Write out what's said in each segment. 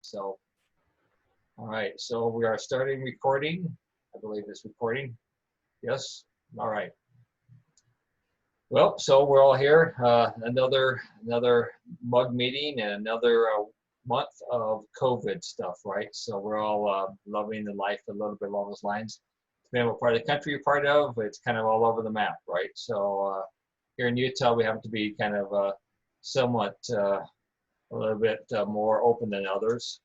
So, all right, so we are starting recording. I believe it's recording. Yes, all right. Well, so we're all here. Another mug meeting and another month of COVID stuff, right? So we're all loving the life a little bit along those lines. Depending on what part of the country you're part of, it's kind of all over the map, right? So here in Utah, we happen to be kind of somewhat a little bit more open than others.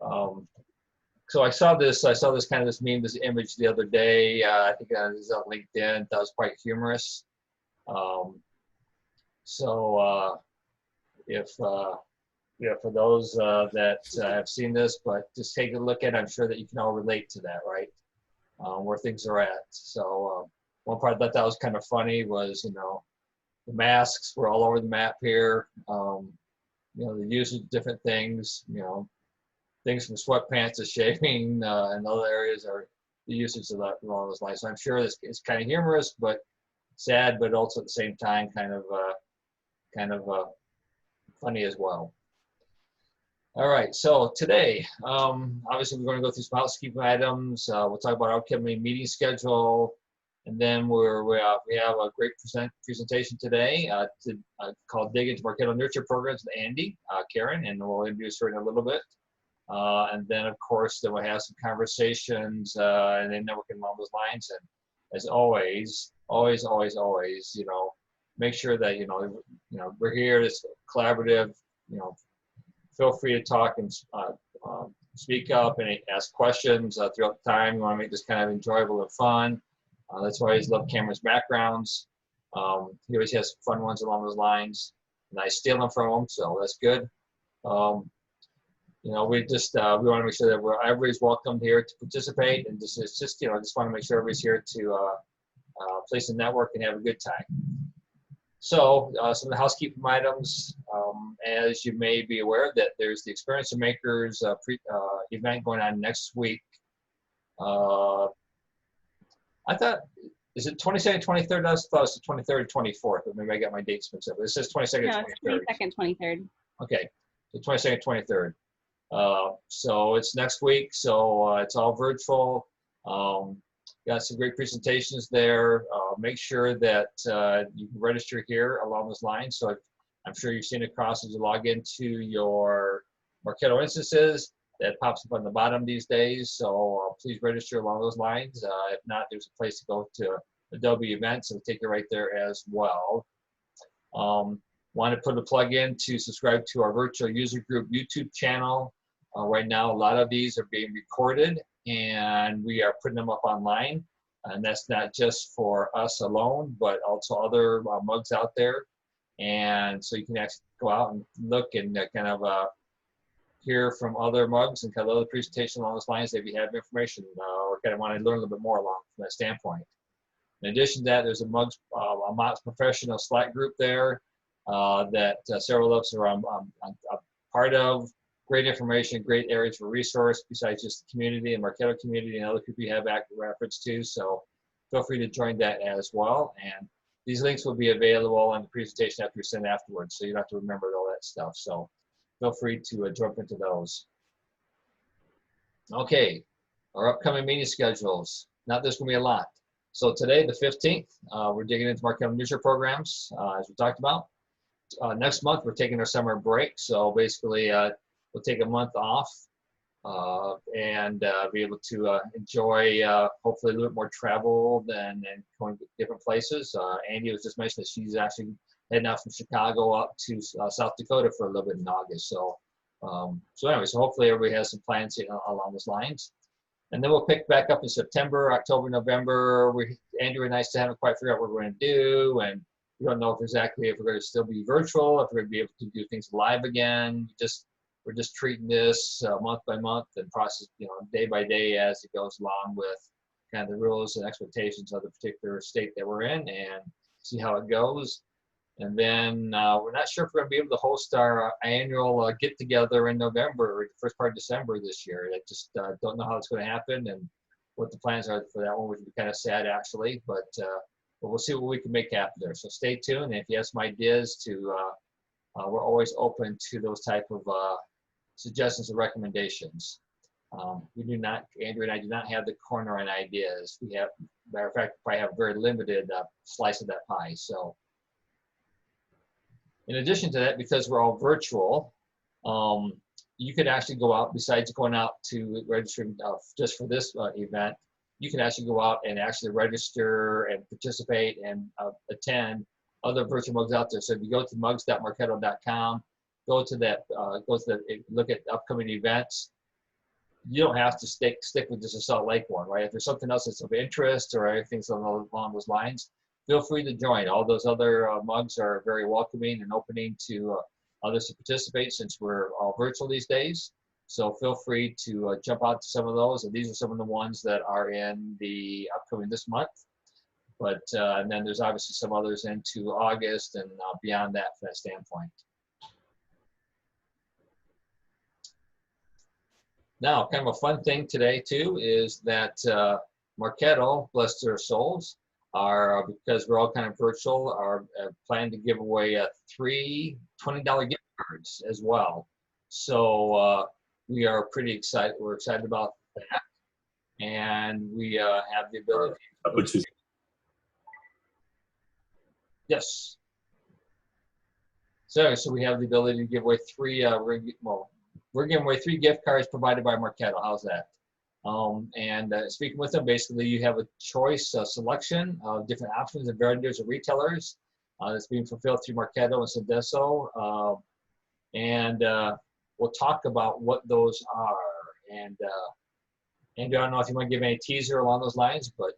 So I saw this kind of this meme, this image the other day. I think it was on LinkedIn. That was quite humorous. If for those that have seen this, but just take a look at it, I'm sure that you can all relate to that, right? Where things are at. So one part that was kind of funny was, the masks were all over the map here. The use of different things, things from sweatpants to shaving and other areas are the usage of that along those lines. So I'm sure this is kind of humorous, but sad, but also at the same time kind of funny as well. All right, so today, obviously we're going to go through some housekeeping items. We'll talk about our upcoming meeting schedule, and then we have a great presentation today called Dig into Marketo Nurture Programs with Andy Caron, and we'll introduce her in a little bit. And then, of course, then we'll have some conversations and then networking along those lines. And as always, make sure that we're here. It's collaborative. Feel free to talk and speak up and ask questions throughout the time. We want to make this kind of enjoyable and fun. That's why I always love Cameron's backgrounds. He always has fun ones along those lines, and I steal them from him, so that's good. We want to make sure that everybody's welcome here to participate, and just want to make sure everybody's here to place a network and have a good time. So some of the housekeeping items, as you may be aware, that there's the Experience Makers event going on next week. I thought, is it 22nd, 23rd? I thought it was the 23rd and 24th, but maybe I got my dates mixed up. It says 22nd, no, 23rd. 22nd, 23rd. Okay, so 22nd, 23rd. So it's next week, so it's all virtual. Got some great presentations there. Make sure that you can register here along those lines. So I'm sure you've seen it across as you log into your Marketo instances. That pops up on the bottom these days. So please register along those lines. If not, there's a place to go to Adobe Events and take you right there as well. Want to put a plug in to subscribe to our virtual user group YouTube channel. Right now, a lot of these are being recorded and we are putting them up online. And that's not just for us alone, but also other mugs out there. And so you can actually go out and look and kind of hear from other mugs and kind of other presentations along those lines if you have information or kind of want to learn a little bit more along from that standpoint. In addition to that, there's a Mugs Professional Slack group there that several of us are a part of. Great information, great areas for resource besides just the community and Marketo community and other people you have active reference to. So feel free to join that as well. And these links will be available on the presentation after you send afterwards, so you don't have to remember all that stuff. So feel free to jump into those. Okay, our upcoming meeting schedules. Not there's going to be a lot. So today, the 15th, we're digging into Marketo Nurture Programs, as we talked about. Next month, we're taking our summer break. So basically, we'll take a month off and be able to enjoy hopefully a little bit more travel and going to different places. Andy was just mentioning that she's actually heading out from Chicago up to South Dakota for a little bit in August. So anyway, so hopefully everybody has some plans along those lines. And then we'll pick back up in September, October, November. Andrew and I still haven't quite figured out what we're going to do, and we don't know if we're going to still be virtual, if we're going to be able to do things live again. We're just treating this month by month and process, day by day as it goes along with kind of the rules and expectations of the particular state that we're in, and see how it goes. And then we're not sure if we're going to be able to host our annual get-together in November or the first part of December this year. I just don't know how it's going to happen and what the plans are for that one, which would be kind of sad, actually. But we'll see what we can make happen there. So stay tuned. And if you have some ideas we're always open to those type of suggestions or recommendations. We do not, Andrew and I do not have the corner on ideas. We have, matter of fact, probably have a very limited slice of that pie. So in addition to that, because we're all virtual, you could actually go out, besides going out to register just for this event, you can actually go out and actually register and participate and attend other virtual mugs out there. So if you go to mugs.marketo.com, go to that, look at upcoming events. You don't have to stick with just a Salt Lake one, right? If there's something else that's of interest or anything along those lines, feel free to join. All those other mugs are very welcoming and opening to others to participate, since we're all virtual these days. So feel free to jump out to some of those. And these are some of the ones that are in the upcoming this month. But and then there's obviously some others into August and beyond that from that standpoint. Now, kind of a fun thing today too is that Marketo, bless their souls, are, because we're all kind of virtual, are planning to give away 3 $20 gift cards as well. So we are pretty excited. We're excited about that, and we have the ability. Yes. So we have the ability to give away 3. We're giving away 3 gift cards provided by Marketo. How's that? And speaking with them, basically you have a choice, selection of different options and vendors or retailers that's being fulfilled through Marketo and Sendeso. And we'll talk about what those are. And Andrew, I don't know if you want to give any teaser along those lines, but.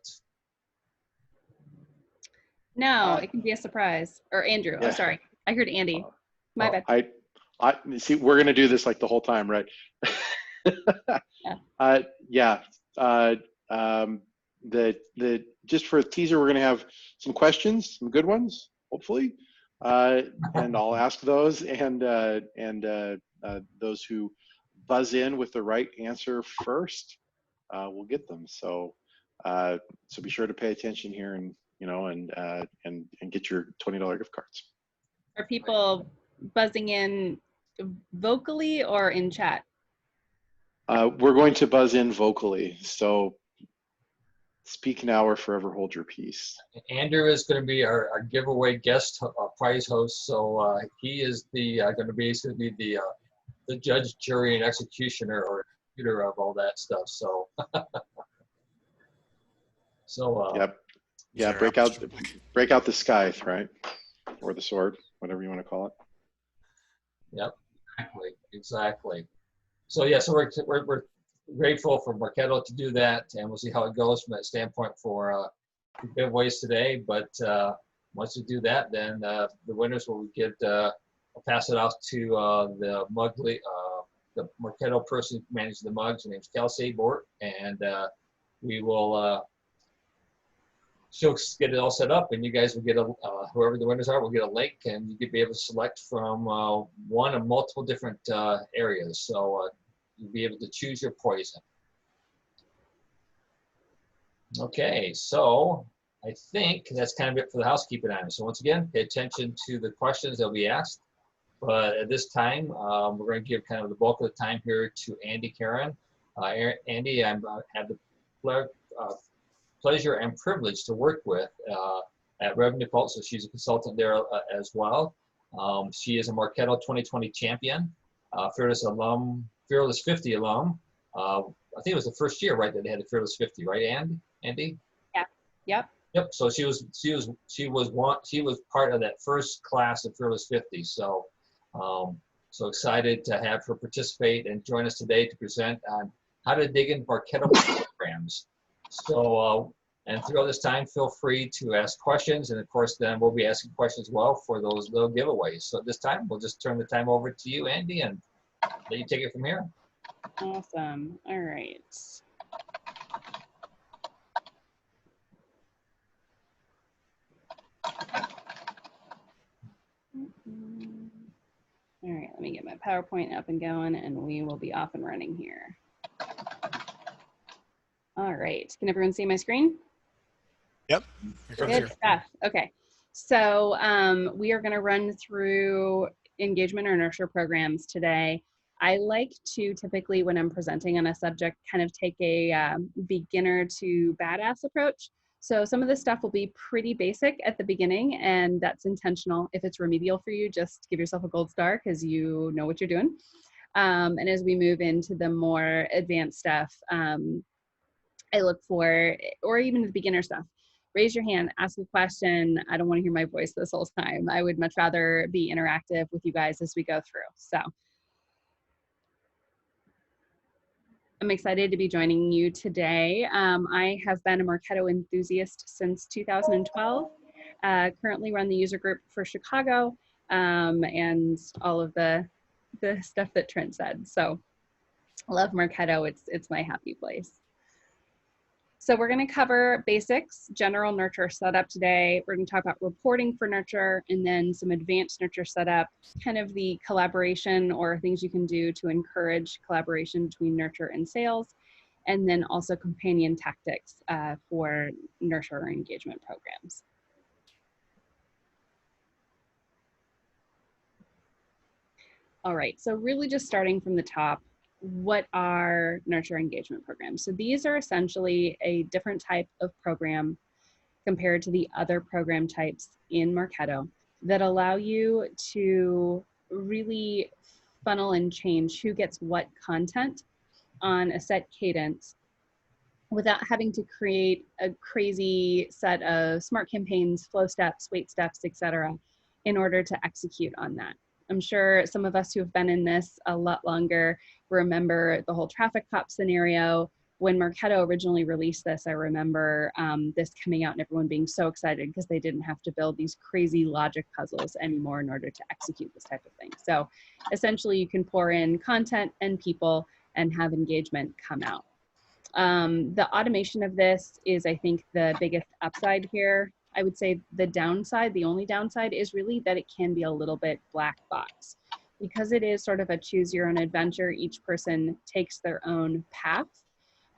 No, it can be a surprise. Or Andrew, yeah. Oh, sorry. I heard Andy. My bad. I see, we're going to do this like the whole time, right? Yeah. Just for a teaser, we're going to have some questions, some good ones, hopefully. And I'll ask those, and those who buzz in with the right answer first, will get them. So be sure to pay attention here, and and get your $20 gift cards. Are people buzzing in vocally or in chat? We're going to buzz in vocally, so speak now or forever hold your peace. Andrew is going to be our giveaway guest prize host, so he is going to be the judge, jury, and executioner or executor of all that stuff. So, yep, yeah. Break out the scythe, right, or the sword, whatever you want to call it. Yep, exactly. So yeah, so we're grateful for Marketo to do that, and we'll see how it goes from that standpoint for giveaways today. But once we do that, then the winners will get. I'll pass it off to the Marketo person who manages the mugs. Her name's Kelsey Bort, and we will. She'll get it all set up, and you guys will get whoever the winners are will get a link, and you could be able to select from one of multiple different areas. So you'll be able to choose your poison. Okay, so I think that's kind of it for the housekeeping items. So once again, pay attention to the questions that will be asked. But at this time, we're going to give kind of the bulk of the time here to Andy Caron. Andy, I have the pleasure and privilege to work with at Revenue Pulse, so she's a consultant there as well. She is a Marketo 2020 champion, Fearless 50 alum. I think it was the first year, right, that they had the Fearless 50, right, Andy? Yeah. Yep. So she was part of that first class of Fearless 50. So so excited to have her participate and join us today to present on how to dig into Marketo programs. So, and throughout this time, feel free to ask questions. And of course, then we'll be asking questions as well for those little giveaways. So at this time, we'll just turn the time over to you, Andy, and let you take it from here. Awesome. All right. All right, let me get my PowerPoint up and going, and we will be off and running here. All right, can everyone see my screen? Yep. Good stuff. Okay, so we are going to run through engagement or nurture programs today. I like to typically, when I'm presenting on a subject, kind of take a beginner to badass approach. So some of this stuff will be pretty basic at the beginning, and that's intentional. If it's remedial for you, just give yourself a gold star because you know what you're doing. And as we move into the more advanced stuff, I look for, or even the beginner stuff, raise your hand, ask a question. I don't want to hear my voice this whole time. I would much rather be interactive with you guys as we go through. So I'm excited to be joining you today. I have been a Marketo enthusiast since 2012. Currently run the user group for Chicago, and all of the stuff that Trent said. So I love Marketo. It's my happy place. So we're going to cover basics, general Nurture setup today. We're going to talk about reporting for Nurture, and then some advanced Nurture setup, kind of the collaboration or things you can do to encourage collaboration between Nurture and sales, and then also companion tactics for Nurture engagement programs. All right, so really just starting from the top, what are Nurture engagement programs? So these are essentially a different type of program compared to the other program types in Marketo that allow you to really funnel and change who gets what content on a set cadence without having to create a crazy set of smart campaigns, flow steps, wait steps, etc., in order to execute on that. I'm sure some of us who have been in this a lot longer remember the whole traffic cop scenario. When Marketo originally released this, I remember this coming out and everyone being so excited because they didn't have to build these crazy logic puzzles anymore in order to execute this type of thing. So essentially you can pour in content and people and have engagement come out. The automation of this is, I think, the biggest upside here. I would say the downside, the only downside, is really that it can be a little bit black box. Because it is sort of a choose your own adventure, each person takes their own path.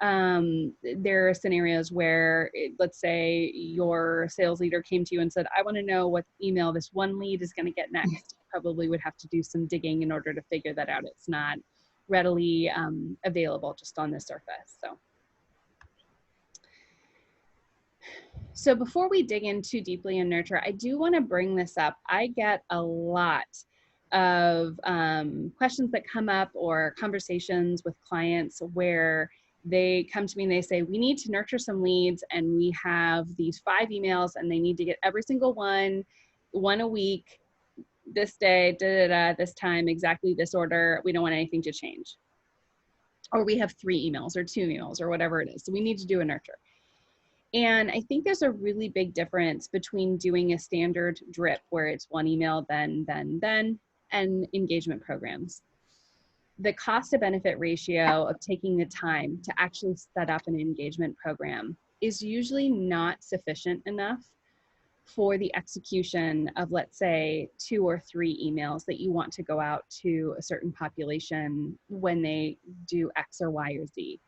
There are scenarios where, let's say your sales leader came to you and said, I want to know what email this one lead is going to get next. Probably would have to do some digging in order to figure that out. It's not readily available just on the surface. So before we dig in too deeply in Nurture, I do want to bring this up. I get a lot of questions that come up or conversations with clients where they come to me and they say, we need to nurture some leads and we have these 5 emails and they need to get every single one a week, this day, this time, exactly this order. We don't want anything to change. Or we have 3 emails or 2 emails or whatever it is. So we need to do a nurture. And I think there's a really big difference between doing a standard drip where it's 1 email, then, and engagement programs. The cost to benefit ratio of taking the time to actually set up an engagement program is usually not sufficient enough for the execution of, let's say, 2 or 3 emails that you want to go out to a certain population when they do X or Y or Z.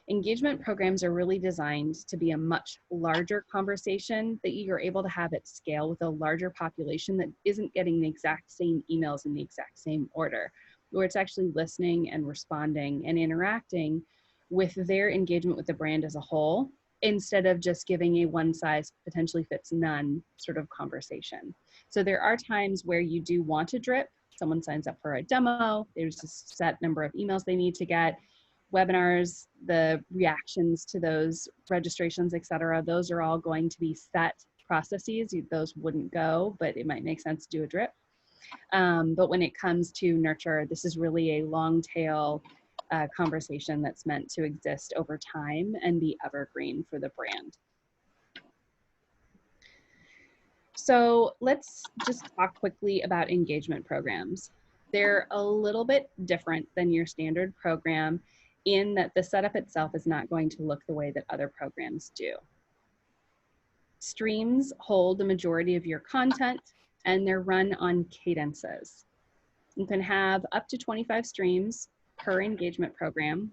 Engagement programs are really designed to be a much larger conversation that you're able to have at scale with a larger population that isn't getting the exact same emails in the exact same order, where it's actually listening and responding and interacting with their engagement with the brand as a whole, instead of just giving a one size potentially fits none sort of conversation. So there are times where you do want to drip. Someone signs up for a demo, there's a set number of emails they need to get. Webinars, the reactions to those registrations, et cetera, those are all going to be set processes. Those wouldn't go, but it might make sense to do a drip. But when it comes to Nurture, this is really a long tail conversation that's meant to exist over time and be evergreen for the brand. So let's just talk quickly about engagement programs. They're a little bit different than your standard program in that the setup itself is not going to look the way that other programs do. Streams hold the majority of your content and they're run on cadences. You can have up to 25 streams per engagement program,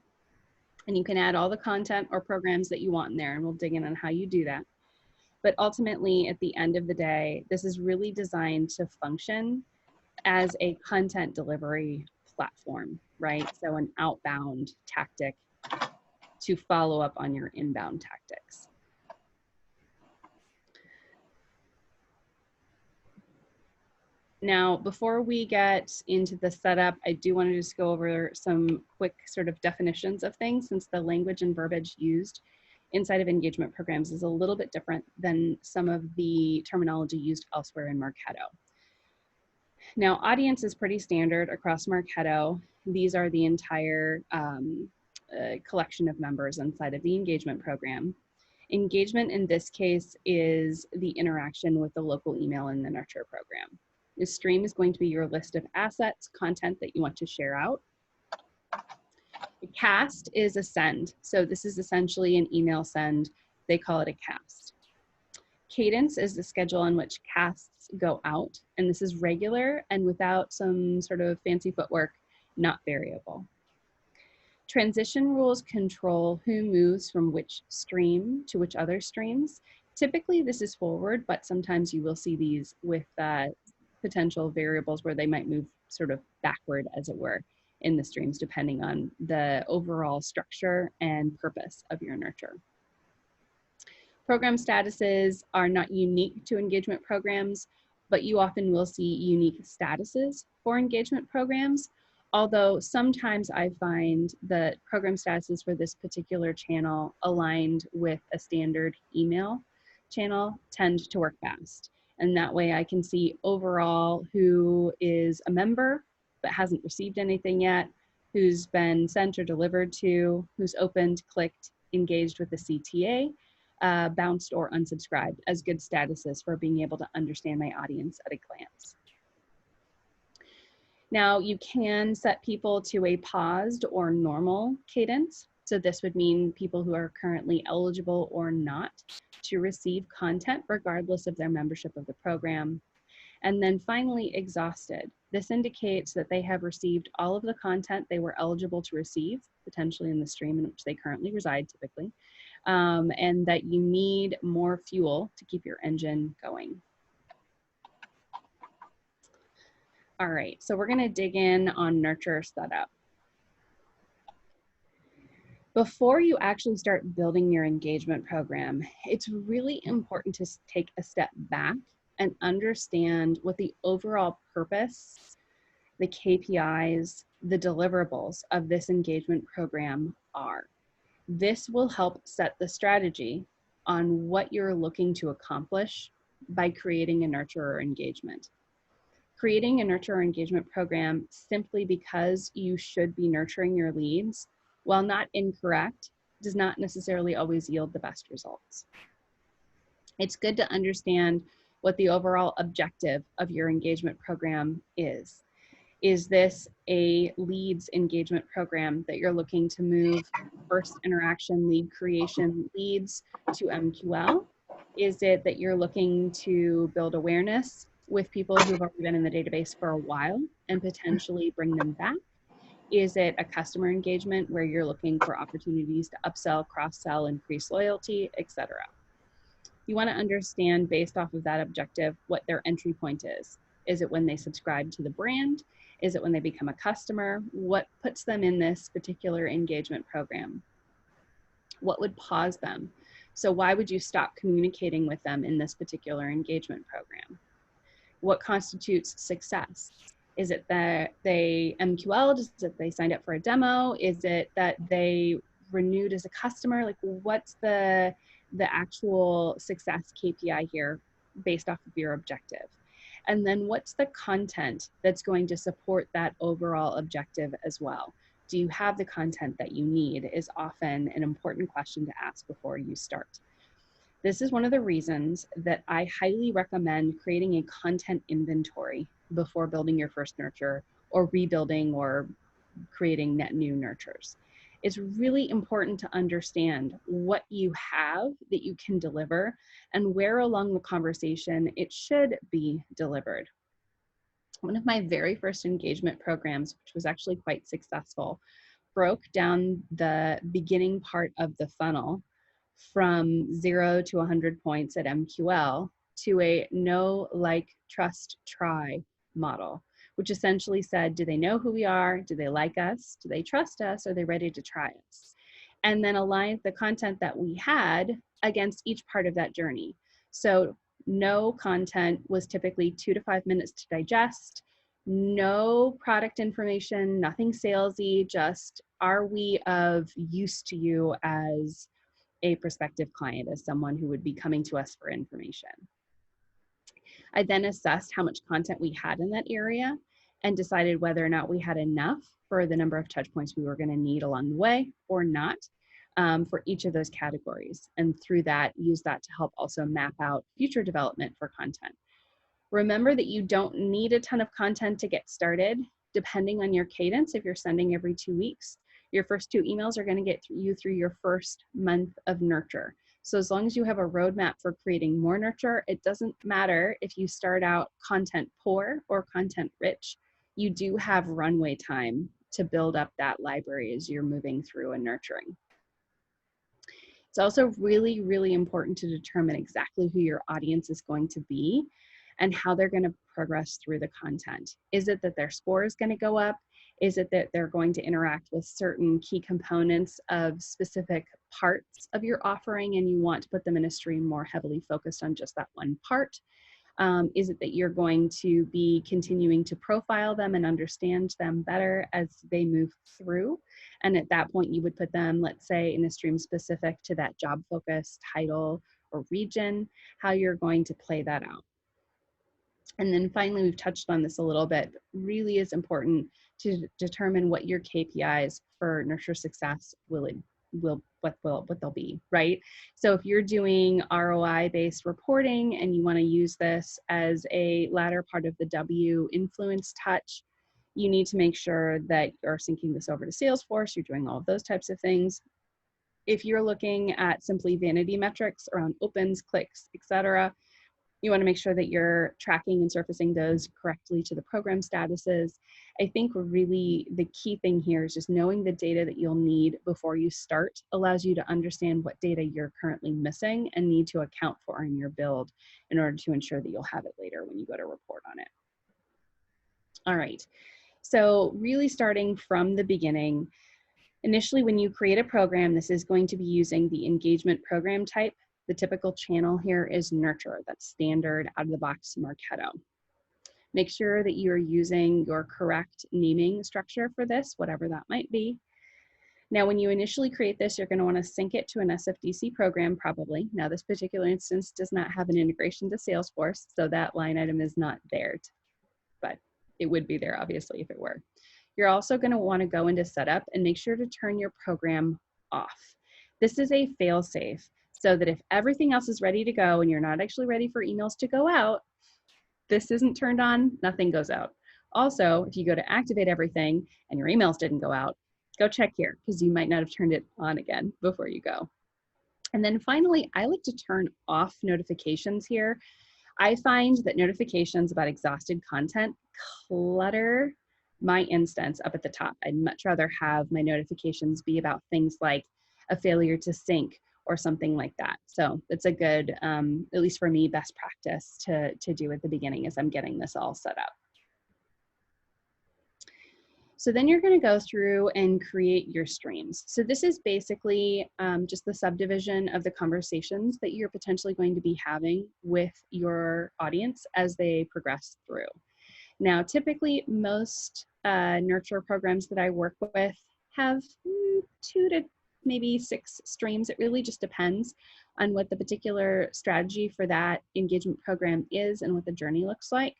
and you can add all the content or programs that you want in there, and we'll dig in on how you do that. But ultimately, at the end of the day, this is really designed to function as a content delivery platform. right? So an outbound tactic to follow up on your inbound tactics. Now, before we get into the setup, I do want to just go over some quick sort of definitions of things, since the language and verbiage used inside of engagement programs is a little bit different than some of the terminology used elsewhere in Marketo. Now, audience is pretty standard across Marketo. These are the entire collection of members inside of the engagement program. Engagement in this case is the interaction with the local email in the Nurture program. The stream is going to be your list of assets, content that you want to share out. The cast is a send. So this is essentially an email send. They call it a cast. Cadence is the schedule on which casts go out. And this is regular and without some sort of fancy footwork, not variable. Transition rules control who moves from which stream to which other streams. Typically this is forward, but sometimes you will see these with potential variables where they might move sort of backward, as it were, in the streams, depending on the overall structure and purpose of your nurture. Program statuses are not unique to engagement programs, but you often will see unique statuses for engagement programs. Although sometimes I find that program statuses for this particular channel aligned with a standard email channel tend to work best. And that way I can see overall who is a member but hasn't received anything yet, who's been sent or delivered to, who's opened, clicked, engaged with the CTA, bounced or unsubscribed as good statuses for being able to understand my audience at a glance. Now you can set people to a paused or normal cadence. So this would mean people who are currently eligible or not to receive content regardless of their membership of the program. And then finally, exhausted. This indicates that they have received all of the content they were eligible to receive, potentially in the stream in which they currently reside typically, and that you need more fuel to keep your engine going. All right, so we're gonna dig in on Nurture setup. Before you actually start building your engagement program, it's really important to take a step back and understand what the overall purpose, the KPIs, the deliverables of this engagement program are. This will help set the strategy on what you're looking to accomplish by creating a nurture or engagement. Creating a nurture or engagement program simply because you should be nurturing your leads, while not incorrect, does not necessarily always yield the best results. It's good to understand what the overall objective of your engagement program is. Is this a leads engagement program that you're looking to move first interaction lead creation leads to MQL? Is it that you're looking to build awareness with people who've already been in the database for a while and potentially bring them back? Is it a customer engagement where you're looking for opportunities to upsell, cross-sell, increase loyalty, etc.? You want to understand based off of that objective what their entry point is. Is it when they subscribe to the brand? Is it when they become a customer? What puts them in this particular engagement program? What would pause them? So why would you stop communicating with them in this particular engagement program? What constitutes success? Is it that they MQL'd? Is it they signed up for a demo? Is it that they renewed as a customer? Like, what's the actual success KPI here based off of your objective? And then what's the content that's going to support that overall objective as well? Do you have the content that you need is often an important question to ask before you start. This is one of the reasons that I highly recommend creating a content inventory before building your first nurture or rebuilding or creating net new nurtures. It's really important to understand what you have that you can deliver and where along the conversation it should be delivered. One of my very first engagement programs, which was actually quite successful, broke down the beginning part of the funnel from 0 to 100 points at MQL to a know, like, trust, try model, which essentially said, do they know who we are? Do they like us? Do they trust us? Are they ready to try us? And then aligned the content that we had against each part of that journey. So no content was typically 2 to 5 minutes to digest, no product information, nothing salesy, just are we of use to you as a prospective client, as someone who would be coming to us for information. I then assessed how much content we had in that area and decided whether or not we had enough for the number of touch points we were going to need along the way or not for each of those categories. And through that, use that to help also map out future development for content. Remember that you don't need a ton of content to get started. Depending on your cadence, if you're sending every 2 weeks, your first 2 emails are going to get you through your first month of nurture. So as long as you have a roadmap for creating more nurture, it doesn't matter if you start out content poor or content rich. You do have runway time to build up that library as you're moving through and nurturing. It's also really, really important to determine exactly who your audience is going to be and how they're going to progress through the content. Is it that their score is going to go up? Is it that they're going to interact with certain key components of specific parts of your offering and you want to put them in a stream more heavily focused on just that one part? Is it that you're going to be continuing to profile them and understand them better as they move through? And at that point, you would put them, let's say, in a stream specific to that job focus, title, or region, how you're going to play that out. And then finally, we've touched on this a little bit, but really is important to determine what your KPIs for nurture success what they'll be, right? So if you're doing ROI-based reporting and you want to use this as a latter part of the W influence touch, you need to make sure that you're syncing this over to Salesforce, you're doing all of those types of things. If you're looking at simply vanity metrics around opens, clicks, etc., you want to make sure that you're tracking and surfacing those correctly to the program statuses. I think really the key thing here is just knowing the data that you'll need before you start allows you to understand what data you're currently missing and need to account for in your build in order to ensure that you'll have it later when you go to report on it. All right, so really starting from the beginning, initially when you create a program, this is going to be using the engagement program type. The typical channel here is Nurture. That's standard out of the box Marketo. Make sure that you're using your correct naming structure for this, whatever that might be. Now, when you initially create this, you're going to want to sync it to an SFDC program probably. Now, this particular instance does not have an integration to Salesforce, so that line item is not there, but it would be there obviously if it were. You're also going to want to go into setup and make sure to turn your program off. This is a fail-safe, so that if everything else is ready to go and you're not actually ready for emails to go out, this isn't turned on, nothing goes out. Also, if you go to activate everything and your emails didn't go out, go check here because you might not have turned it on again before you go. And then finally, I like to turn off notifications here. I find that notifications about exhausted content clutter my instance up at the top. I'd much rather have my notifications be about things like a failure to sync or something like that. So it's a good, at least for me, best practice to do at the beginning as I'm getting this all set up. So then you're going to go through and create your streams. So this is basically just the subdivision of the conversations that you're potentially going to be having with your audience as they progress through. Now, typically most nurture programs that I work with have 2 to maybe 6 streams. It really just depends on what the particular strategy for that engagement program is and what the journey looks like.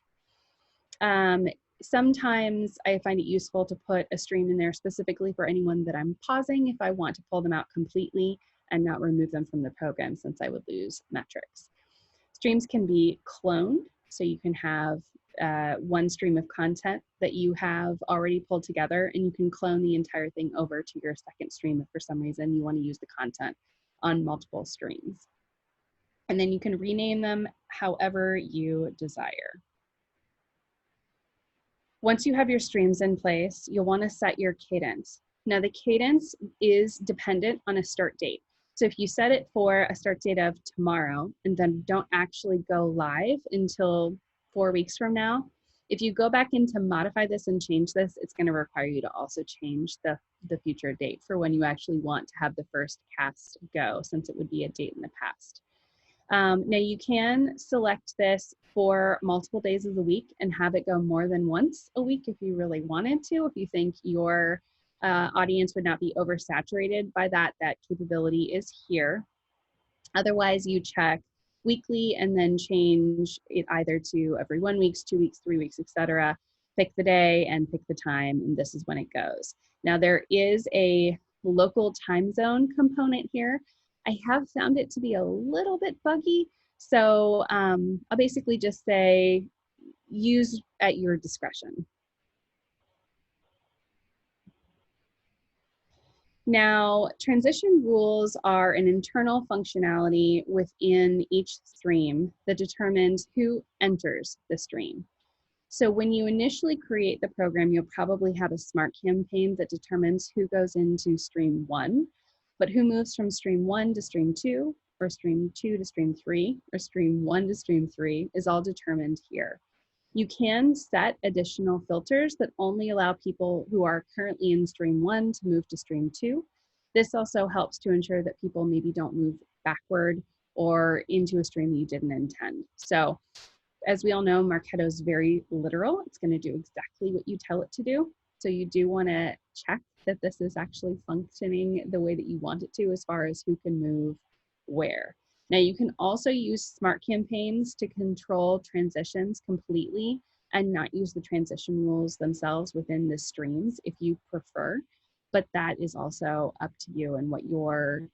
Sometimes I find it useful to put a stream in there specifically for anyone that I'm pausing if I want to pull them out completely and not remove them from the program, since I would lose metrics. Streams can be cloned, so you can have one stream of content that you have already pulled together, and you can clone the entire thing over to your second stream if for some reason you want to use the content on multiple streams. And then you can rename them however you desire. Once you have your streams in place, you'll want to set your cadence. Now, the cadence is dependent on a start date. So if you set it for a start date of tomorrow and then don't actually go live until 4 weeks from now, If you go back in to modify this and change this, it's going to require you to also change the future date for when you actually want to have the first cast go, since it would be a date in the past. Now you can select this for multiple days of the week and have it go more than once a week if you really wanted to. If you think your audience would not be oversaturated by that, that capability is here. Otherwise, you check weekly and then change it either to every 1 week, 2 weeks, 3 weeks, etc. Pick the day and pick the time, and this is when it goes. Now there is a local time zone component here. I have found it to be a little bit buggy, so I'll basically just say use at your discretion. Now, transition rules are an internal functionality within each stream that determines who enters the stream. So when you initially create the program, you'll probably have a smart campaign that determines who goes into stream 1, but who moves from stream 1 to stream 2, or stream 2 to stream 3, or stream 1 to stream 3 is all determined here. You can set additional filters that only allow people who are currently in stream 1 to move to stream 2. This also helps to ensure that people maybe don't move backward or into a stream you didn't intend. So as we all know, Marketo is very literal. It's going to do exactly what you tell it to do. So you do want to check that this is actually functioning the way that you want it to as far as who can move where. Now you can also use smart campaigns to control transitions completely and not use the transition rules themselves within the streams if you prefer, but that is also up to you and what your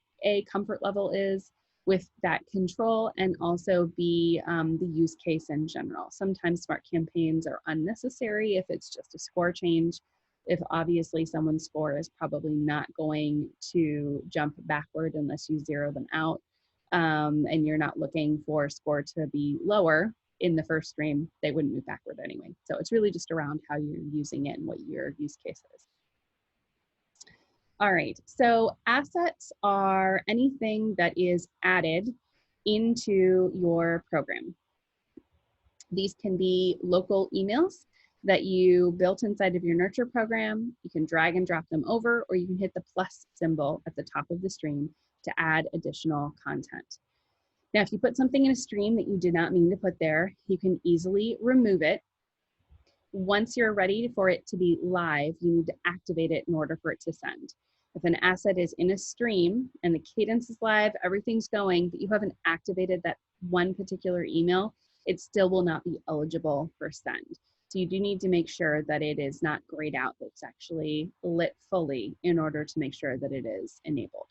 comfort level is with that control, and also B, the use case in general. Sometimes smart campaigns are unnecessary if it's just a score change. If obviously someone's score is probably not going to jump backward unless you zero them out, and you're not looking for score to be lower in the first stream, they wouldn't move backward anyway. So it's really just around how you're using it and what your use case is. All right, so assets are anything that is added into your program. These can be local emails that you built inside of your Nurture program. You can drag and drop them over, or you can hit the plus symbol at the top of the stream to add additional content. Now, if you put something in a stream that you did not mean to put there, you can easily remove it. Once you're ready for it to be live, you need to activate it in order for it to send. If an asset is in a stream and the cadence is live, everything's going, but you haven't activated that one particular email, it still will not be eligible for send. So you do need to make sure that it is not grayed out, that it's actually lit fully in order to make sure that it is enabled.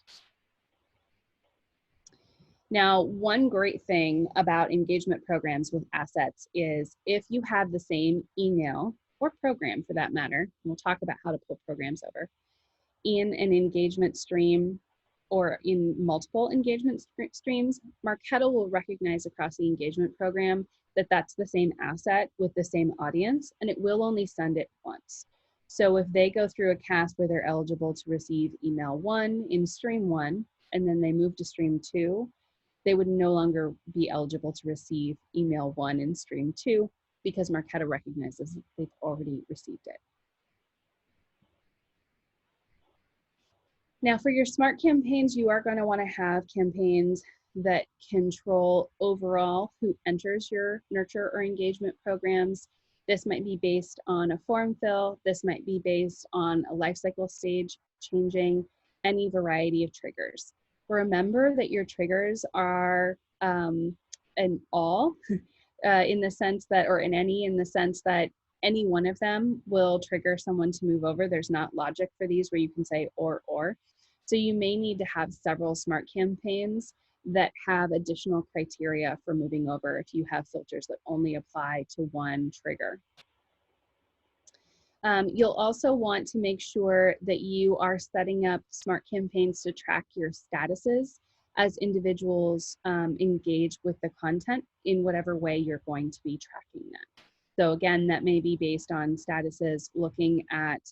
Now, one great thing about engagement programs with assets is if you have the same email or program for that matter, and we'll talk about how to pull programs over, in an engagement stream or in multiple engagement streams, Marketo will recognize across the engagement program that that's the same asset with the same audience, and it will only send it once. So if they go through a cast where they're eligible to receive email 1 in stream 1, and then they move to stream 2, they would no longer be eligible to receive email 1 in stream 2 because Marketo recognizes that they've already received it. Now for your smart campaigns, you are going to want to have campaigns that control overall who enters your nurture or engagement programs. This might be based on a form fill. This might be based on a life cycle stage changing, any variety of triggers. Remember that your triggers are an all in the sense that, or an any in the sense that any one of them will trigger someone to move over. There's not logic for these where you can say or. So you may need to have several smart campaigns that have additional criteria for moving over if you have filters that only apply to one trigger. You'll also want to make sure that you are setting up smart campaigns to track your statuses as individuals engage with the content in whatever way you're going to be tracking that. So again, that may be based on statuses looking at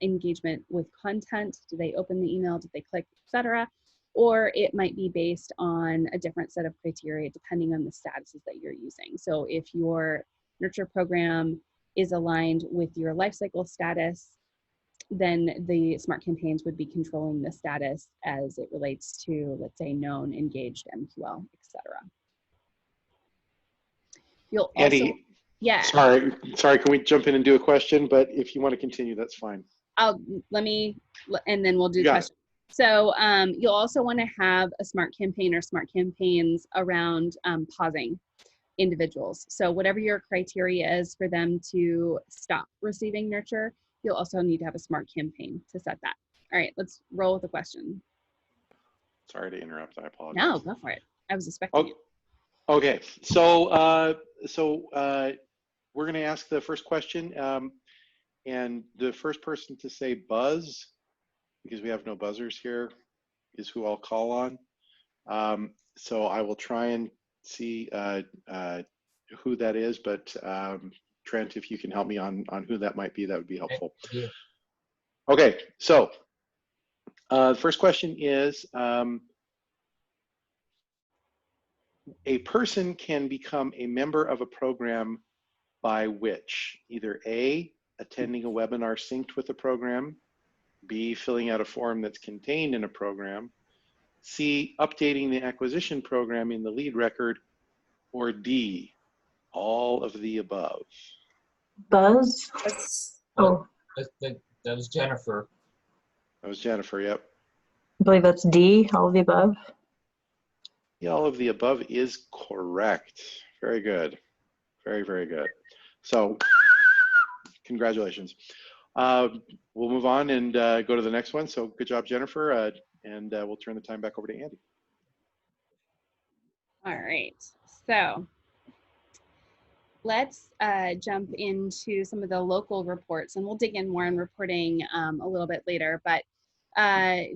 engagement with content. Do they open the email? Did they click, etc.? Or it might be based on a different set of criteria depending on the statuses that you're using. So if your Nurture program is aligned with your life cycle status, then the smart campaigns would be controlling the status as it relates to, let's say, known, engaged, MQL, etc. You'll also, Andy, yeah. Sorry, can we jump in and do a question? But if you want to continue, that's fine. And then we'll do questions. So you'll also want to have a smart campaign or smart campaigns around pausing individuals. So whatever your criteria is for them to stop receiving nurture, you'll also need to have a smart campaign to set that. All right, let's roll with the question. Sorry to interrupt, I apologize. No, go for it. I was expecting it. Okay, so we're going to ask the first question, and the first person to say buzz, because we have no buzzers here, is who I'll call on. So I will try and see who that is, but Trent, if you can help me on who that might be, that would be helpful. Yeah. Okay, so the first question is, a person can become a member of a program by which? Either A, attending a webinar synced with a program, B, filling out a form that's contained in a program, C, updating the acquisition program in the lead record, or D, all of the above. Buzz? Oh, That was Jennifer. That was Jennifer, yep. I believe that's D, all of the above. Yeah, all of the above is correct. Very good. Very, very good. So, congratulations. We'll move on and go to the next one. So, good job, Jennifer. And we'll turn the time back over to Andy. All right, so let's jump into some of the local reports, and we'll dig in more on reporting a little bit later, but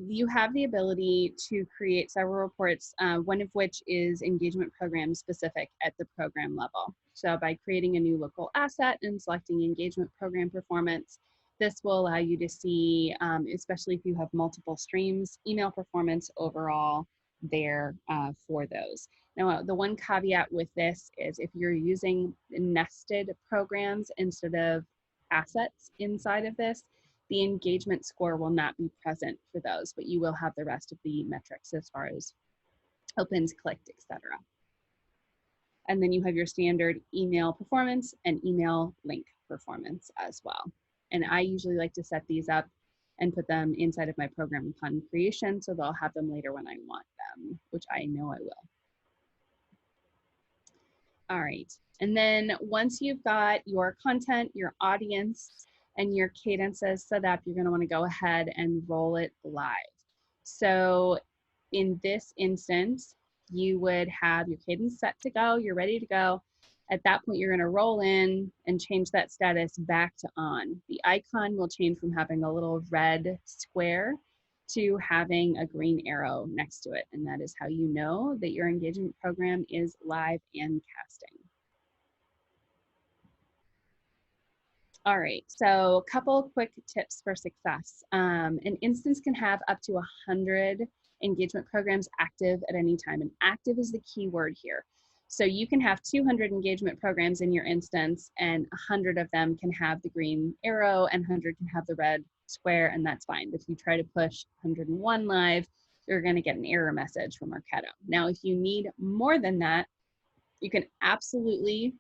you have the ability to create several reports, one of which is engagement program specific at the program level. So by creating a new local asset and selecting engagement program performance, this will allow you to see, especially if you have multiple streams, email performance overall there for those. Now, the one caveat with this is if you're using nested programs instead of assets inside of this, the engagement score will not be present for those, but you will have the rest of the metrics as far as opens, clicked, etc. And then you have your standard email performance and email link performance as well. And I usually like to set these up and put them inside of my program upon creation, so they'll have them later when I want them, which I know I will. All right, and then once you've got your content, your audience, and your cadences set up, you're going to want to go ahead and roll it live. So in this instance, you would have your cadence set to go, you're ready to go. At that point, you're going to roll in and change that status back to on. The icon will change from having a little red square to having a green arrow next to it. And that is how you know that your engagement program is live and casting. All right, so a couple quick tips for success. An instance can have up to 100 engagement programs active at any time, and active is the key word here. So you can have 200 engagement programs in your instance, and 100 of them can have the green arrow and 100 can have the red square, and that's fine. If you try to push 101 live, you're going to get an error message from Marketo. Now, if you need more than that, you can absolutely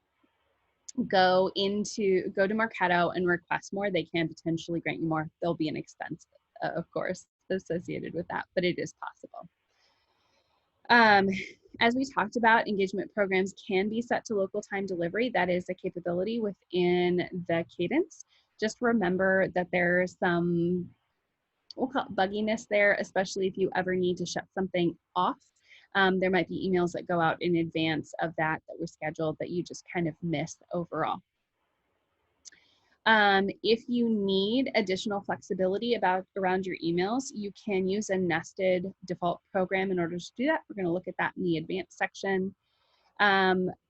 go to Marketo and request more. They can potentially grant you more. There'll be an expense, of course, associated with that, but it is possible. As we talked about, engagement programs can be set to local time delivery. That is a capability within the Cadence. Just remember that there's some, we'll call it bugginess there, especially if you ever need to shut something off. There might be emails that go out in advance of that were scheduled that you just kind of miss overall. If you need additional flexibility around your emails, you can use a nested default program in order to do that. We're going to look at that in the advanced section.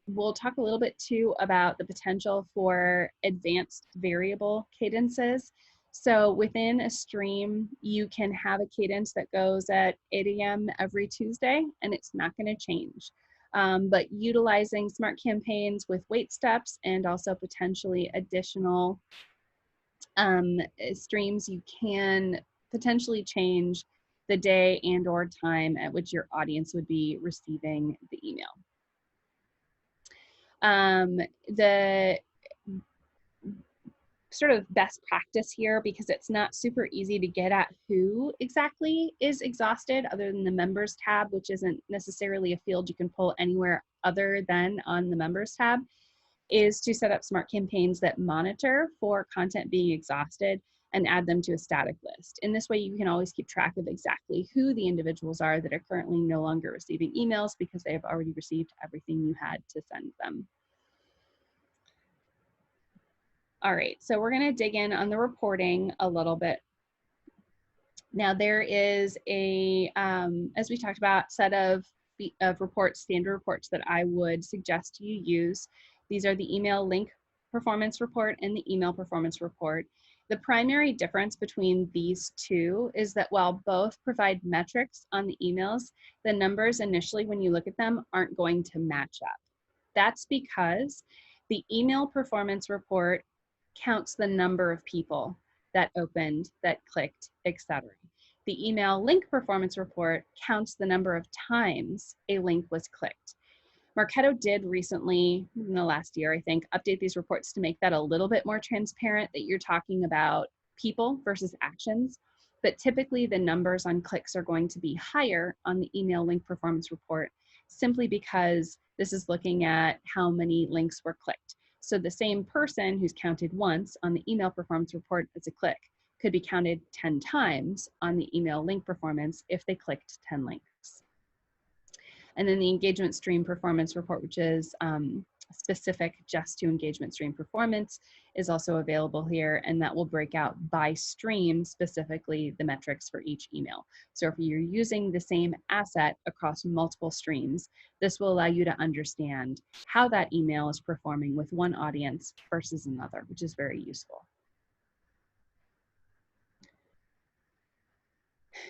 We'll talk a little bit too about the potential for advanced variable cadences. So within a stream, you can have a cadence that goes at 8 a.m. every Tuesday, and it's not going to change. but utilizing smart campaigns with wait steps and also potentially additional streams, you can potentially change the day and or time at which your audience would be receiving the email. The sort of best practice here, because it's not super easy to get at who exactly is exhausted other than the members tab, which isn't necessarily a field you can pull anywhere other than on the members tab, is to set up smart campaigns that monitor for content being exhausted and add them to a static list. In this way, you can always keep track of exactly who the individuals are that are currently no longer receiving emails because they have already received everything you had to send them. All right, so we're gonna dig in on the reporting a little bit. Now there is a, as we talked about, set of reports, standard reports that I would suggest you use. These are the email link performance report and the email performance report. The primary difference between these two is that while both provide metrics on the emails, the numbers initially when you look at them aren't going to match up. That's because the email performance report counts the number of people that opened, that clicked, etc. The email link performance report counts the number of times a link was clicked. Marketo did recently, in the last year, I think, update these reports to make that a little bit more transparent, that you're talking about people versus actions. But typically the numbers on clicks are going to be higher on the email link performance report, simply because this is looking at how many links were clicked. So the same person who's counted once on the email performance report as a click could be counted 10 times on the email link performance if they clicked 10 links. And then the engagement stream performance report, which is specific just to engagement stream performance, is also available here, and that will break out by stream specifically the metrics for each email. So if you're using the same asset across multiple streams, this will allow you to understand how that email is performing with one audience versus another, which is very useful.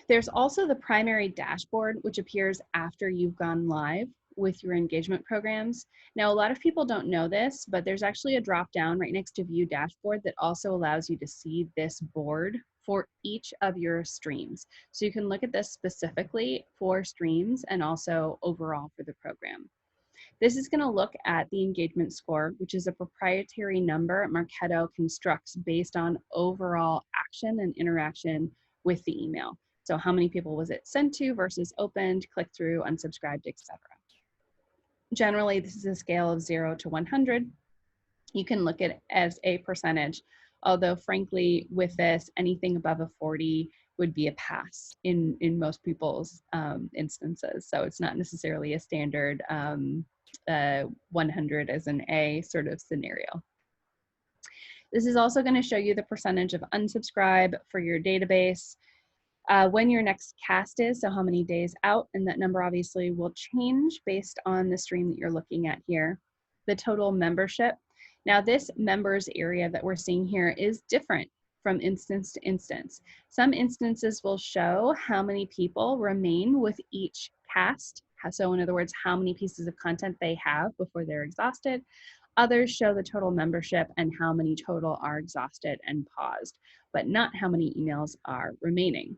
There's also the primary dashboard, which appears after you've gone live with your engagement programs. Now, a lot of people don't know this, but there's actually a drop down right next to View Dashboard that also allows you to see this board for each of your streams. So you can look at this specifically for streams and also overall for the program. This is going to look at the engagement score, which is a proprietary number Marketo constructs based on overall action and interaction with the email. So how many people was it sent to versus opened, clicked through, unsubscribed, etc. Generally, this is a scale of 0 to 100. You can look at it as a percentage, although frankly, with this, anything above a 40 would be a pass in most people's instances. So it's not necessarily a standard 100 as an A sort of scenario. This is also going to show you the percentage of unsubscribe for your database, when your next cast is, so how many days out, and that number obviously will change based on the stream that you're looking at here. The total membership. Now this members area that we're seeing here is different from instance to instance. Some instances will show how many people remain with each cast. So in other words, how many pieces of content they have before they're exhausted. Others show the total membership and how many total are exhausted and paused, but not how many emails are remaining.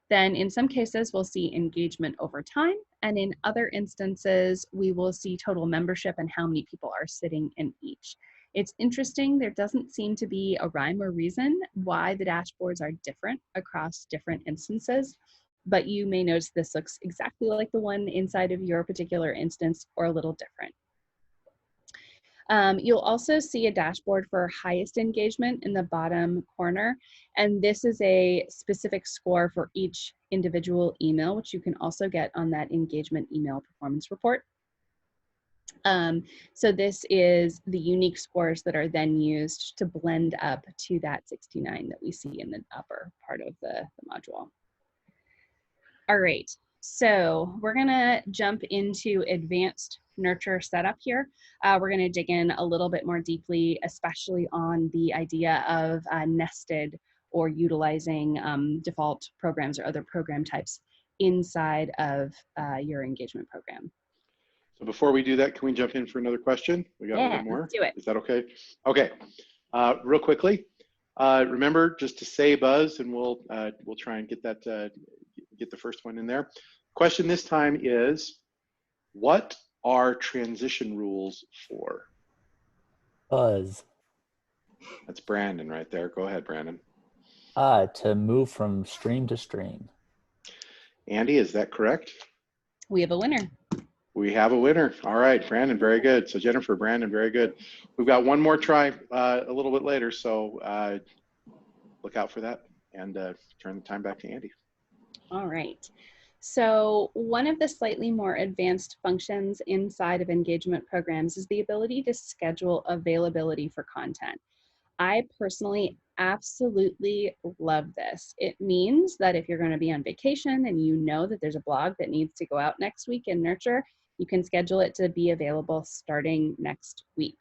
Then in some cases, we'll see engagement over time. And in other instances, we will see total membership and how many people are sitting in each. It's interesting, there doesn't seem to be a rhyme or reason why the dashboards are different across different instances, but you may notice this looks exactly like the one inside of your particular instance or a little different. You'll also see a dashboard for highest engagement in the bottom corner, and this is a specific score for each individual email, which you can also get on that engagement email performance report. So this is the unique scores that are then used to blend up to that 69 that we see in the upper part of the module. All right, so we're gonna jump into advanced nurture setup here. We're gonna dig in a little bit more deeply, especially on the idea of nested or utilizing default programs or other program types inside of your engagement program. So before we do that, can we jump in for another question? We got Yeah, one more. let's do it. Is that okay? Okay. Real quickly, remember just to say buzz, and we'll try and get that get the first one in there. Question this time is, what are transition rules for? Buzz. That's Brandon right there. Go ahead, Brandon. To move from stream to stream. Andy, is that correct? We have a winner. We have a winner. All right, Brandon, very good. So Jennifer, Brandon, very good. We've got one more try a little bit later, so look out for that, and turn the time back to Andy. All right. So one of the slightly more advanced functions inside of engagement programs is the ability to schedule availability for content. I personally absolutely love this. It means that if you're going to be on vacation and you know that there's a blog that needs to go out next week in Nurture, you can schedule it to be available starting next week.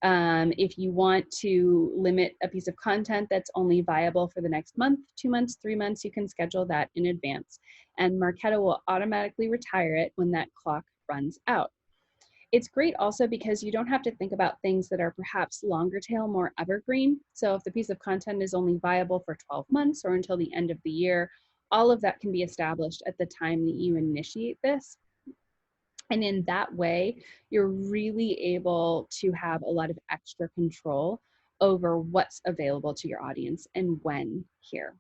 If you want to limit a piece of content that's only viable for the next month, 2 months, 3 months, you can schedule that in advance. And Marketo will automatically retire it when that clock runs out. It's great also because you don't have to think about things that are perhaps longer tail, more evergreen. So if the piece of content is only viable for 12 months or until the end of the year, all of that can be established at the time that you initiate this. And in that way, you're really able to have a lot of extra control over what's available to your audience and when here.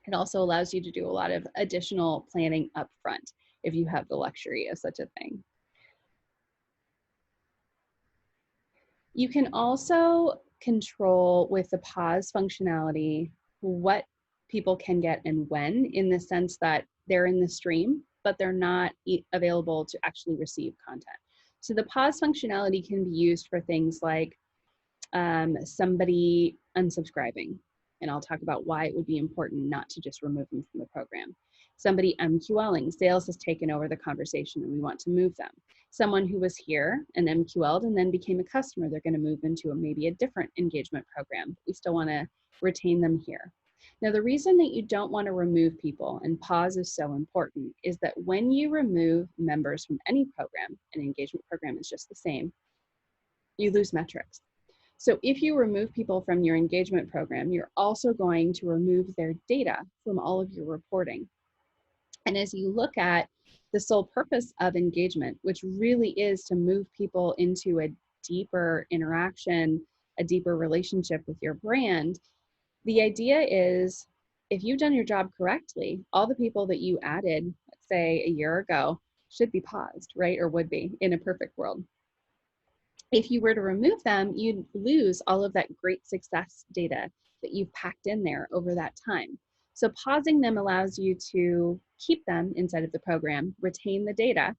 It also allows you to do a lot of additional planning up front if you have the luxury of such a thing. You can also control with the pause functionality what people can get and when, in the sense that they're in the stream, but they're not available to actually receive content. So the pause functionality can be used for things like somebody unsubscribing, and I'll talk about why it would be important not to just remove them from the program. Somebody MQLing, sales has taken over the conversation and we want to move them. Someone who was here and MQL'd and then became a customer, they're going to move into maybe a different engagement program. We still want to retain them here. Now, the reason that you don't want to remove people, and pause is so important, is that when you remove members from any program, an engagement program is just the same, you lose metrics. So if you remove people from your engagement program, you're also going to remove their data from all of your reporting. And as you look at the sole purpose of engagement, which really is to move people into a deeper interaction, a deeper relationship with your brand, the idea is if you've done your job correctly, all the people that you added, let's say a year ago, should be paused, right? Or would be in a perfect world. If you were to remove them, you'd lose all of that great success data that you've packed in there over that time. So pausing them allows you to keep them inside of the program, retain the data,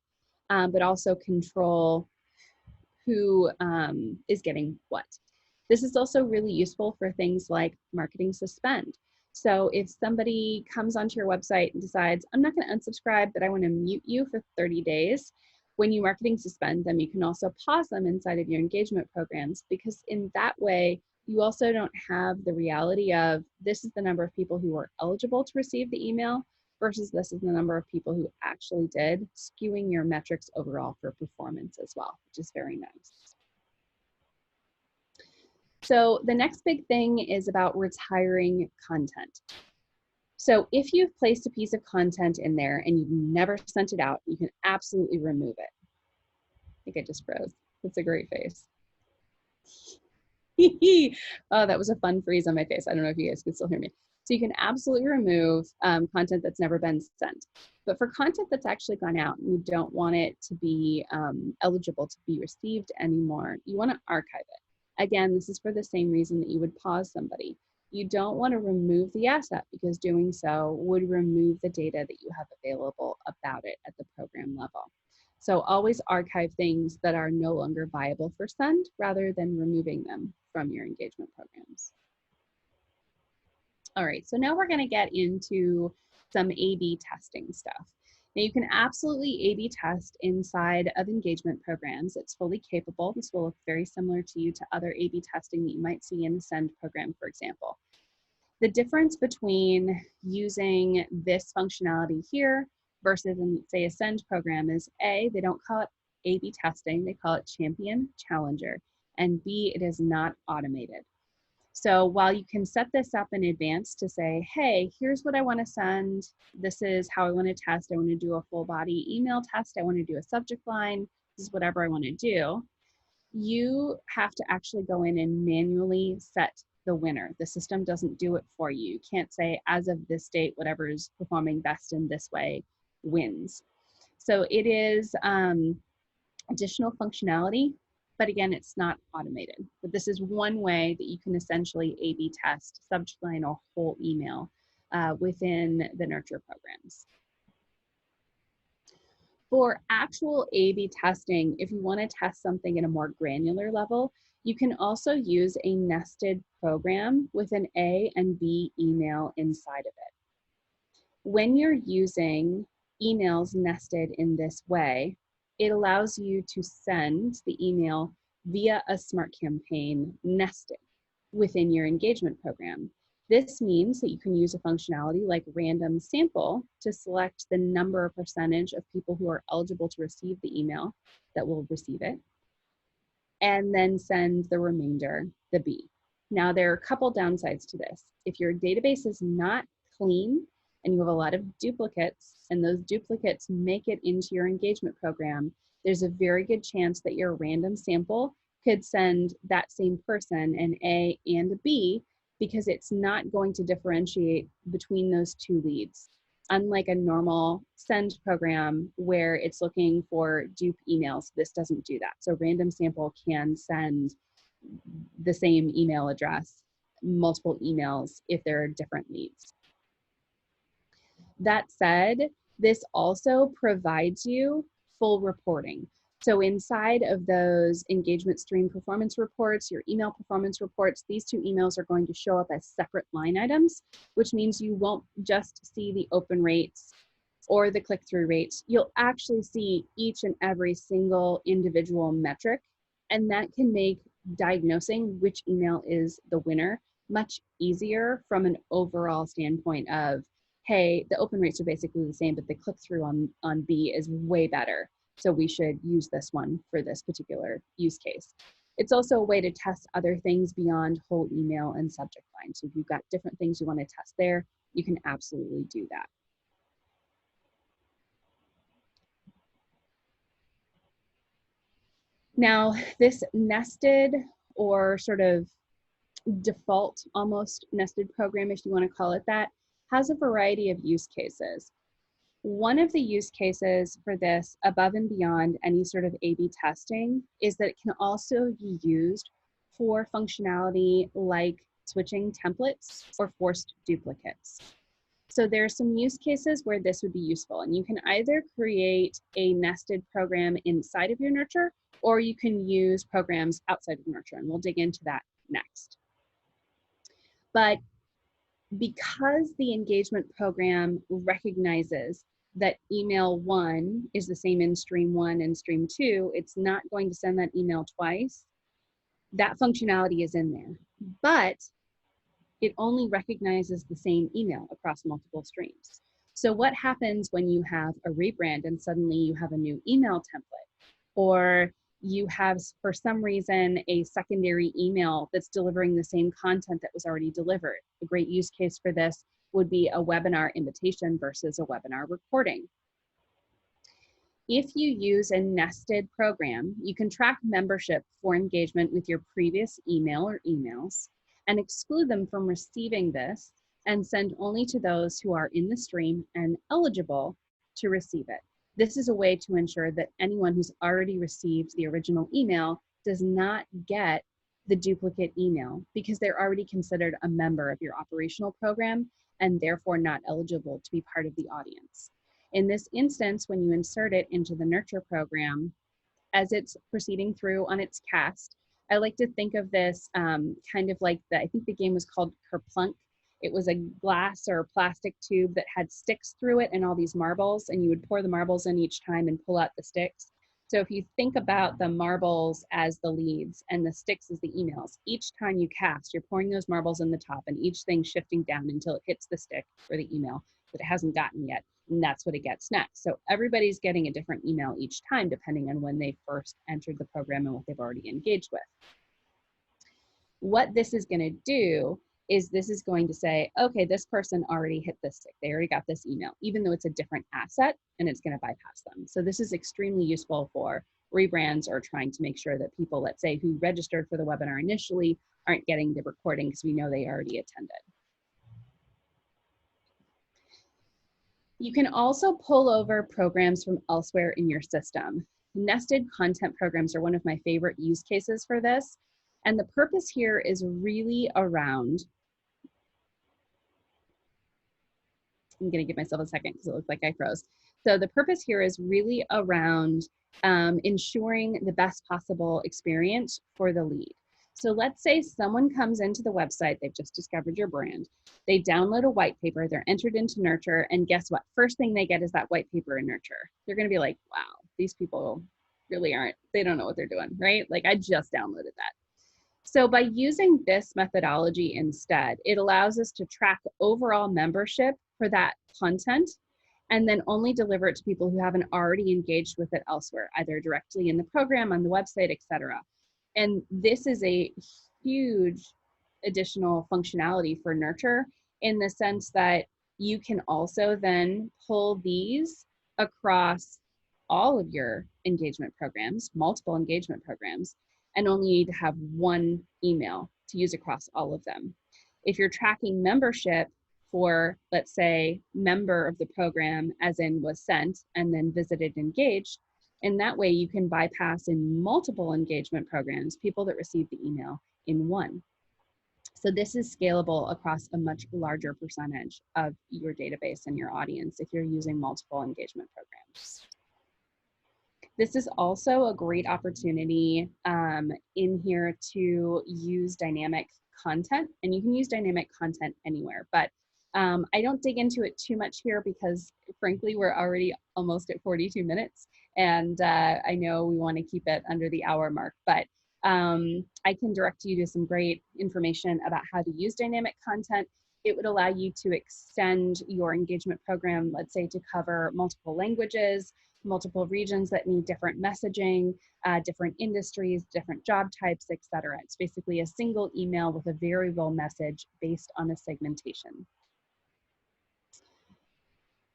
but also control who is getting what. This is also really useful for things like marketing suspend. So if somebody comes onto your website and decides, I'm not going to unsubscribe, but I want to mute you for 30 days, when you marketing suspend them, you can also pause them inside of your engagement programs, because in that way, you also don't have the reality of this is the number of people who were eligible to receive the email versus this is the number of people who actually did, skewing your metrics overall for performance as well, which is very nice. So the next big thing is about retiring content. So if you've placed a piece of content in there and you've never sent it out, you can absolutely remove it. I think I just froze. That's a great face. Oh, that was a fun freeze on my face. I don't know if you guys can still hear me. So you can absolutely remove content that's never been sent. But for content that's actually gone out and you don't want it to be eligible to be received anymore, you want to archive it. Again, this is for the same reason that you would pause somebody. You don't want to remove the asset because doing so would remove the data that you have available about it at the program level. So always archive things that are no longer viable for send rather than removing them from your engagement programs. All right, so now we're going to get into some A/B testing stuff. Now you can absolutely A/B test inside of engagement programs. It's fully capable. This will look very similar to other A/B testing that you might see in a send program, for example. The difference between using this functionality here versus in, say, a send program is A, they don't call it A/B testing, they call it champion challenger, and B, it is not automated. So while you can set this up in advance to say, hey, here's what I want to send, this is how I want to test, I want to do a full body email test, I want to do a subject line, this is whatever I want to do, you have to actually go in and manually set the winner. The system doesn't do it for you. You can't say, as of this date, whatever is performing best in this way wins. So it is additional functionality, but again, it's not automated. But this is one way that you can essentially A/B test subject line or whole email within the Nurture programs. For actual A/B testing, if you want to test something at a more granular level, you can also use a nested program with an A and B email inside of it. When you're using emails nested in this way, it allows you to send the email via a smart campaign nested within your engagement program. This means that you can use a functionality like random sample to select the number or percentage of people who are eligible to receive the email that will receive it, and then send the remainder, the B. Now, there are a couple downsides to this. If your database is not clean and you have a lot of duplicates, and those duplicates make it into your engagement program, there's a very good chance that your random sample could send that same person an A and a B, because it's not going to differentiate between those two leads. Unlike a normal send program where it's looking for dupe emails, this doesn't do that. So random sample can send the same email address, multiple emails if there are different leads. That said, this also provides you full reporting. So inside of those engagement stream performance reports, your email performance reports, these two emails are going to show up as separate line items, which means you won't just see the open rates or the click-through rates. You'll actually see each and every single individual metric, and that can make diagnosing which email is the winner much easier from an overall standpoint of, hey, the open rates are basically the same, but the click-through on B is way better. So we should use this one for this particular use case. It's also a way to test other things beyond whole email and subject line. So if you've got different things you want to test there, you can absolutely do that. Now, this nested or sort of default almost nested program, if you want to call it that, has a variety of use cases. One of the use cases for this, above and beyond any sort of A/B testing, is that it can also be used for functionality like switching templates or forced duplicates. So there are some use cases where this would be useful, and you can either create a nested program inside of your Nurture, or you can use programs outside of Nurture, and we'll dig into that next. But because the engagement program recognizes that email 1 is the same in stream 1 and stream 2, it's not going to send that email twice. That functionality is in there, but it only recognizes the same email across multiple streams. So what happens when you have a rebrand and suddenly you have a new email template, or you have, for some reason, a secondary email that's delivering the same content that was already delivered? A great use case for this would be a webinar invitation versus a webinar recording. If you use a nested program, you can track membership for engagement with your previous email or emails and exclude them from receiving this and send only to those who are in the stream and eligible to receive it. This is a way to ensure that anyone who's already received the original email does not get the duplicate email because they're already considered a member of your operational program and therefore not eligible to be part of the audience. In this instance, when you insert it into the Nurture program, as it's proceeding through on its cast, I like to think of this kind of like I think the game was called Kerplunk. It was a glass or plastic tube that had sticks through it and all these marbles, and you would pour the marbles in each time and pull out the sticks. So if you think about the marbles as the leads and the sticks as the emails, each time you cast, you're pouring those marbles in the top and each thing shifting down until it hits the stick or the email that it hasn't gotten yet. and that's what it gets next. So everybody's getting a different email each time, depending on when they first entered the program and what they've already engaged with. What this is going to do is this is going to say, okay, this person already hit this tick. They already got this email, even though it's a different asset, and it's going to bypass them. So this is extremely useful for rebrands or trying to make sure that people, let's say, who registered for the webinar initially aren't getting the recording because we know they already attended. You can also pull over programs from elsewhere in your system. Nested content programs are one of my favorite use cases for this. And the purpose here is really around, I'm going to give myself a second because it looks like I froze. So the purpose here is really around ensuring the best possible experience for the lead. So let's say someone comes into the website, they've just discovered your brand, they download a white paper, they're entered into Nurture, and guess what? First thing they get is that white paper in Nurture. They're going to be like, wow, these people really aren't, they don't know what they're doing, right? Like, I just downloaded that. So by using this methodology instead, it allows us to track overall membership for that content and then only deliver it to people who haven't already engaged with it elsewhere, either directly in the program, on the website, etc. And this is a huge additional functionality for Nurture in the sense that you can also then pull these across all of your engagement programs, multiple engagement programs, and only need to have one email to use across all of them. If you're tracking membership for, let's say, member of the program, as in was sent and then visited, engaged, and that way you can bypass in multiple engagement programs people that receive the email in one. So this is scalable across a much larger percentage of your database and your audience if you're using multiple engagement programs. This is also a great opportunity in here to use dynamic content, and you can use dynamic content anywhere, but I don't dig into it too much here because frankly, we're already almost at 42 minutes, and I know we want to keep it under the hour mark, but I can direct you to some great information about how to use dynamic content. It would allow you to extend your engagement program, let's say, to cover multiple languages, multiple regions that need different messaging, different industries, different job types, etc. It's basically a single email with a variable message based on a segmentation.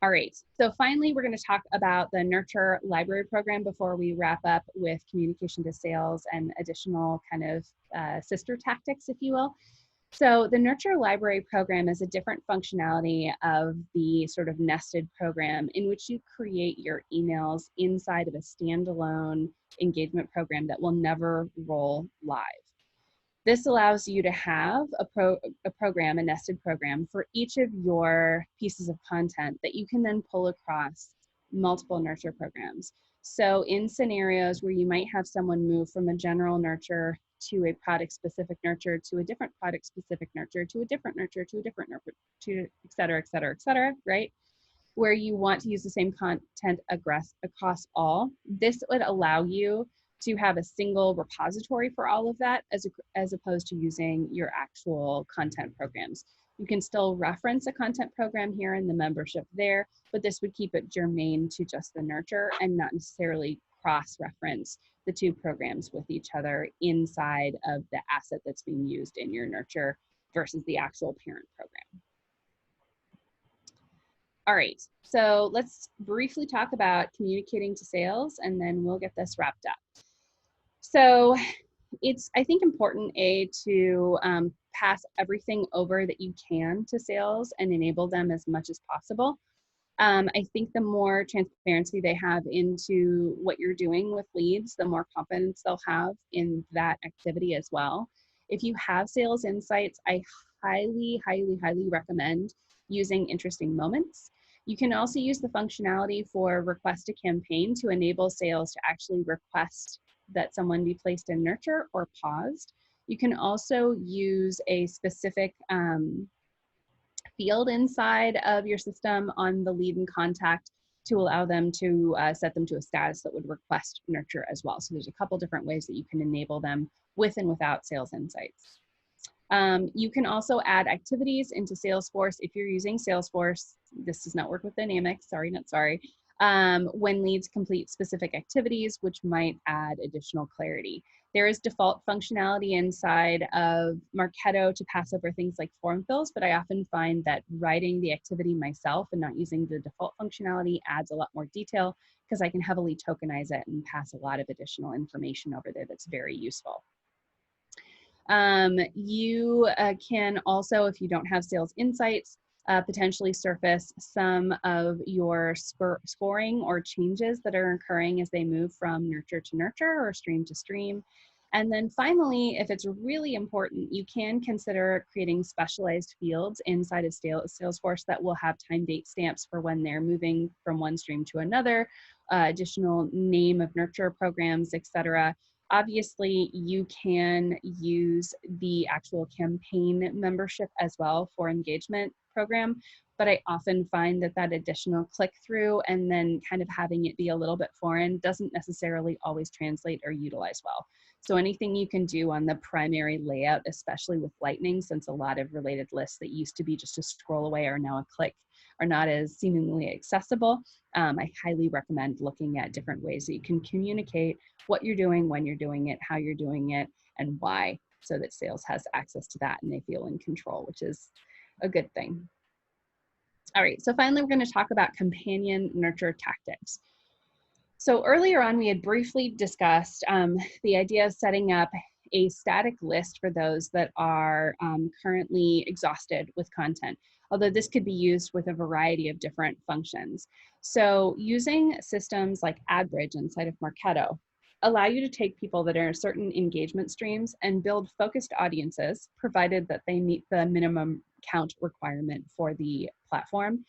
All right, so finally, we're going to talk about the Nurture Library Program before we wrap up with communication to sales and additional kind of sister tactics, if you will. So the Nurture Library Program is a different functionality of the sort of nested program in which you create your emails inside of a standalone engagement program that will never roll live. This allows you to have a program, a nested program, for each of your pieces of content that you can then pull across multiple Nurture programs. So in scenarios where you might have someone move from a general Nurture to a product-specific Nurture to a different product-specific Nurture to a different Nurture to a different Nurture to et cetera, right? Where you want to use the same content across all, this would allow you to have a single repository for all of that as opposed to using your actual content programs. You can still reference a content program here in the membership there, but this would keep it germane to just the Nurture and not necessarily cross-reference the two programs with each other inside of the asset that's being used in your Nurture versus the actual parent program. All right, so let's briefly talk about communicating to sales and then we'll get this wrapped up. So it's, I think, important, to pass everything over that you can to sales and enable them as much as possible. I think the more transparency they have into what you're doing with leads, the more confidence they'll have in that activity as well. If you have sales insights, I highly, highly, highly recommend using interesting moments. You can also use the functionality for request a campaign to enable sales to actually request that someone be placed in Nurture or paused. You can also use a specific field inside of your system on the lead and contact to allow them to set them to a status that would request Nurture as well. So there's a couple different ways that you can enable them with and without sales insights. You can also add activities into Salesforce if you're using Salesforce. This does not work with Dynamics, sorry, not sorry. When leads complete specific activities, which might add additional clarity. There is default functionality inside of Marketo to pass over things like form fills, but I often find that writing the activity myself and not using the default functionality adds a lot more detail because I can heavily tokenize it and pass a lot of additional information over there that's very useful. You can also, if you don't have sales insights, potentially surface some of your scoring or changes that are occurring as they move from nurture to nurture or stream to stream. And then finally, if it's really important, you can consider creating specialized fields inside of Salesforce that will have time date stamps for when they're moving from one stream to another, additional name of nurture programs, etc. Obviously, you can use the actual campaign membership as well for engagement program, but I often find that that additional click through and then kind of having it be a little bit foreign doesn't necessarily always translate or utilize well. So anything you can do on the primary layout, especially with Lightning, since a lot of related lists that used to be just a scroll away are now a click, are not as seemingly accessible. I highly recommend looking at different ways that you can communicate what you're doing, when you're doing it, how you're doing it, and why, so that sales has access to that and they feel in control, which is a good thing. All right, so finally, we're going to talk about companion nurture tactics. So earlier on, we had briefly discussed the idea of setting up a static list for those that are currently exhausted with content, although this could be used with a variety of different functions. So using systems like AdBridge inside of Marketo allow you to take people that are in certain engagement streams and build focused audiences, provided that they meet the minimum count requirement for the platform.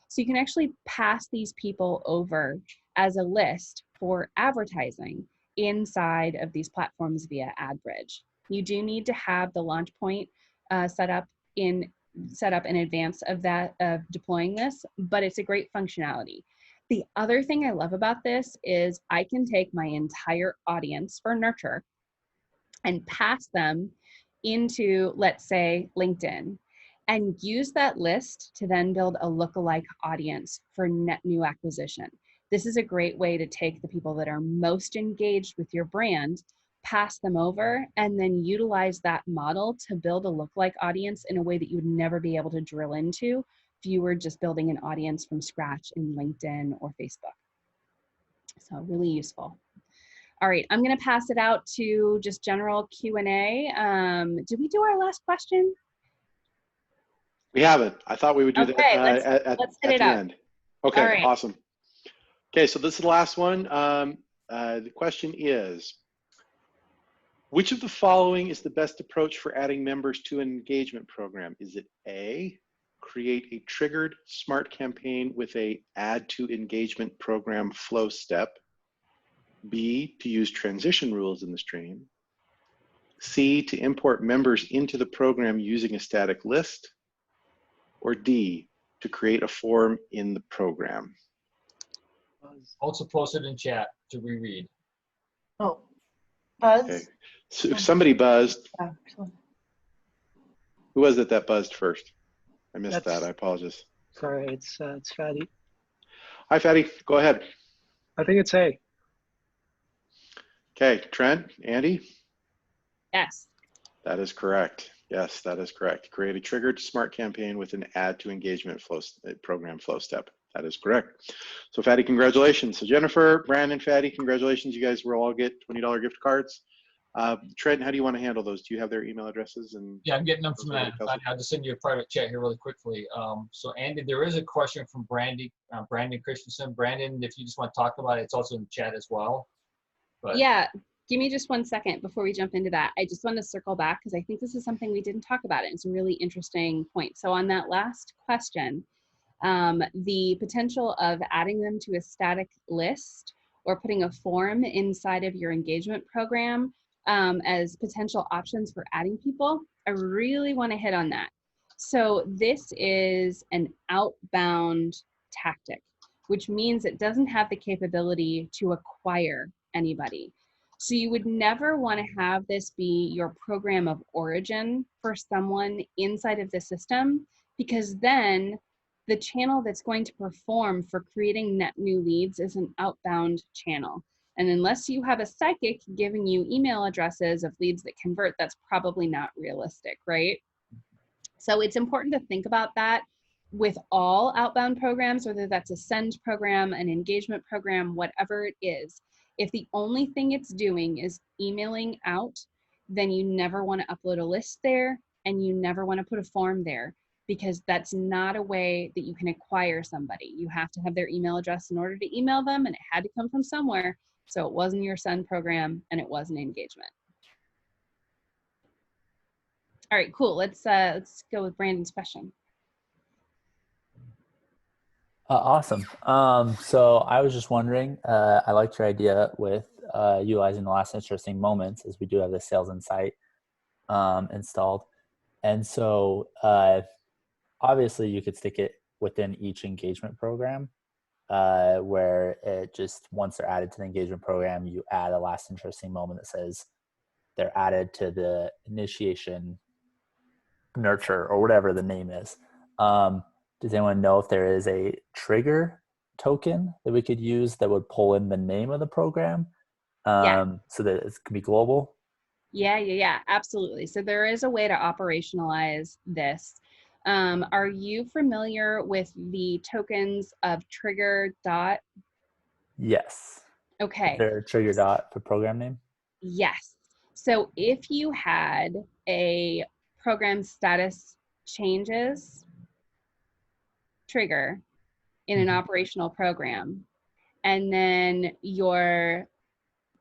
So you can actually pass these people over as a list for advertising inside of these platforms via AdBridge. You do need to have the launch point set up in advance of that, of deploying this, but it's a great functionality. The other thing I love about this is I can take my entire audience for nurture and pass them into, let's say, LinkedIn, and use that list to then build a lookalike audience for net new acquisition. This is a great way to take the people that are most engaged with your brand, pass them over, and then utilize that model to build a lookalike audience in a way that you would never be able to drill into if you were just building an audience from scratch in LinkedIn or Facebook. So really useful. All right, I'm going to pass it out to just general Q&A. Did we do our last question? We haven't. I thought we would do Okay, that let's at hit it the up. end. Okay, All right. awesome. Okay, so this is the last one. The question is, which of the following is the best approach for adding members to an engagement program? Is it A, create a triggered smart campaign with a add to engagement program flow step? B, to use transition rules in the stream? C, to import members into the program using a static list? Or D, to create a form in the program? Also posted in chat to reread. Oh, Buzz. Okay, so if somebody buzzed, who was it that buzzed first? I missed that, I apologize. Sorry, it's Fatty. Hi, Fatty, go ahead. I think it's A. Okay, Trent, Andy? Yes. That is correct. Yes, that is correct. Create a triggered smart campaign with an add to engagement program flow step. That is correct. So Fatty, congratulations. So Jennifer, Brandon, Fatty, congratulations. You guys will all get $20 gift cards. Trent, how do you want to handle those? Do you have their email addresses? And Yeah, I'm getting them from that. Kelsey? I'll just send you a private chat here really quickly. So Andy, there is a question from Brandon Christensen. Brandon, if you just want to talk about it, it's also in the chat as well. But Yeah, give me just 1 second before we jump into that. I just want to circle back because I think this is something we didn't talk about. It's a really interesting point. So on that last question, the potential of adding them to a static list or putting a form inside of your engagement program as potential options for adding people, I really want to hit on that. So this is an outbound tactic, which means it doesn't have the capability to acquire anybody. So you would never want to have this be your program of origin for someone inside of the system, because then the channel that's going to perform for creating net new leads is an outbound channel. And unless you have a psychic giving you email addresses of leads that convert, that's probably not realistic, right? So it's important to think about that with all outbound programs, whether that's a send program, an engagement program, whatever it is. If the only thing it's doing is emailing out, then you never want to upload a list there, and you never want to put a form there, because that's not a way that you can acquire somebody. You have to have their email address in order to email them, and it had to come from somewhere. So it wasn't your send program, and it wasn't engagement. All right, cool. Let's go with Brandon's question. Awesome. So I was just wondering, I liked your idea with utilizing the last interesting moments, as we do have the Sales Insight installed. And so obviously you could stick it within each engagement program, where it just, once they're added to the engagement program, you add a last interesting moment that says they're added to the initiation nurture, or whatever the name is. Does anyone know if there is a trigger token that we could use that would pull in the name of the program, so that it can be global? Yeah, absolutely. So there is a way to operationalize this. Are you familiar with the tokens of trigger dot? Yes. Okay. Is there a trigger dot for program name? Yes. So if you had a program status changes trigger in an operational program, and then your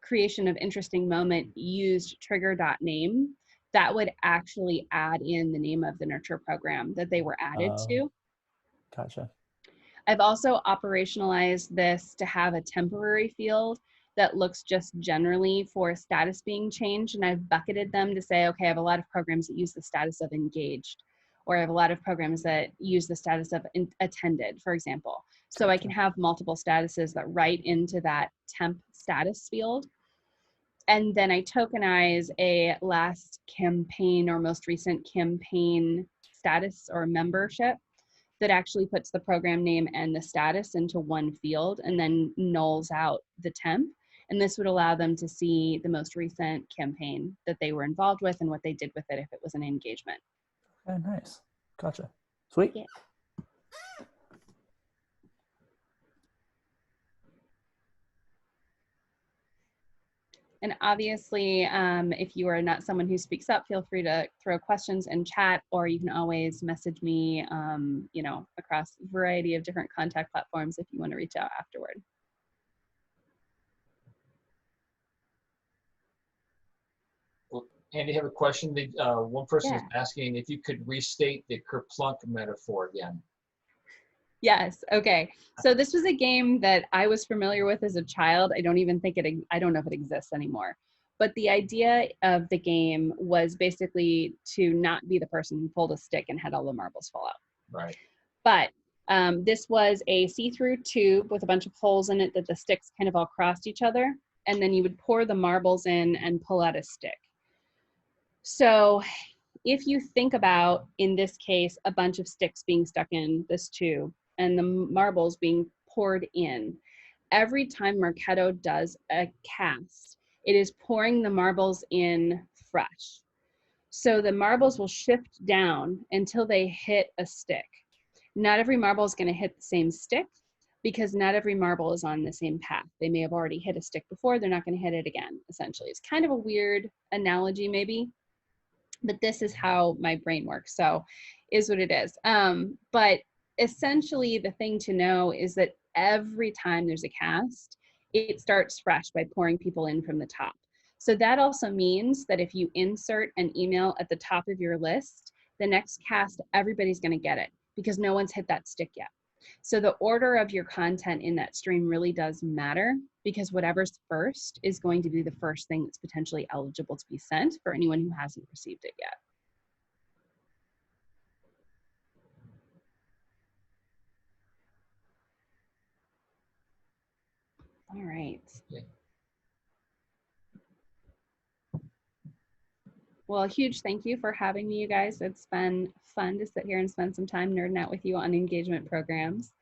creation of interesting moment used trigger.name, that would actually add in the name of the nurture program that they were added to. Gotcha. I've also operationalized this to have a temporary field that looks just generally for status being changed, and I've bucketed them to say, okay, I have a lot of programs that use the status of engaged, or I have a lot of programs that use the status of attended, for example. So I can have multiple statuses that write into that temp status field. And then I tokenize a last campaign or most recent campaign status or membership that actually puts the program name and the status into one field, and then nulls out the temp. And this would allow them to see the most recent campaign that they were involved with and what they did with it if it was an engagement. Okay, nice. Gotcha. Sweet. Yeah. And obviously, if you are not someone who speaks up, feel free to throw questions in chat, or you can always message me, across a variety of different contact platforms if you want to reach out afterward. Well, Andy, I have a question. One person is Yeah. asking if you could restate the kerplunk metaphor again. Yes. Okay. So this was a game that I was familiar with as a child. I don't know if it exists anymore. But the idea of the game was basically to not be the person who pulled a stick and had all the marbles fall out. Right. But this was a see-through tube with a bunch of holes in it that the sticks kind of all crossed each other. And then you would pour the marbles in and pull out a stick. So if you think about, in this case, a bunch of sticks being stuck in this tube and the marbles being poured in, every time Marketo does a cast, it is pouring the marbles in fresh. So the marbles will shift down until they hit a stick. Not every marble is going to hit the same stick, because not every marble is on the same path. They may have already hit a stick before, they're not going to hit it again, essentially. It's kind of a weird analogy maybe, but this is how my brain works, so is what it is. But essentially the thing to know is that every time there's a cast, it starts fresh by pouring people in from the top. So that also means that if you insert an email at the top of your list, the next cast, everybody's going to get it because no one's hit that stick yet. So the order of your content in that stream really does matter, because whatever's first is going to be the first thing that's potentially eligible to be sent for anyone who hasn't received it yet. All right. Yeah. Well, a huge thank you for having me, you guys. It's been fun to sit here and spend some time nerding out with you on engagement programs.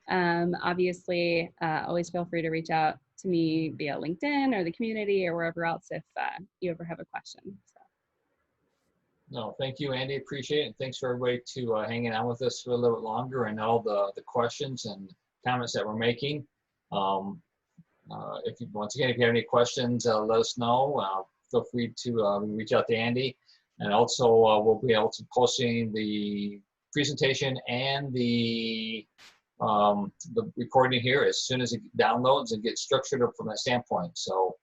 Obviously, always feel free to reach out to me via LinkedIn or the community or wherever else if you ever have a question. So. No, thank you, Andy. Appreciate it. And thanks for everybody to hanging out with us for a little bit longer and all the questions and comments that we're making. If you, once again, if you have any questions, let us know. Feel free to reach out to Andy. And also, we'll be able to posting the presentation and the recording here as soon as it downloads and gets structured up from that standpoint. So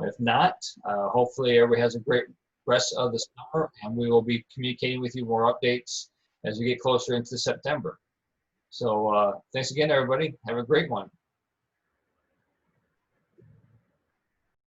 if not, hopefully everybody has a great rest of the summer, and we will be communicating with you more updates as we get closer into September. So thanks again, everybody. Have a great one.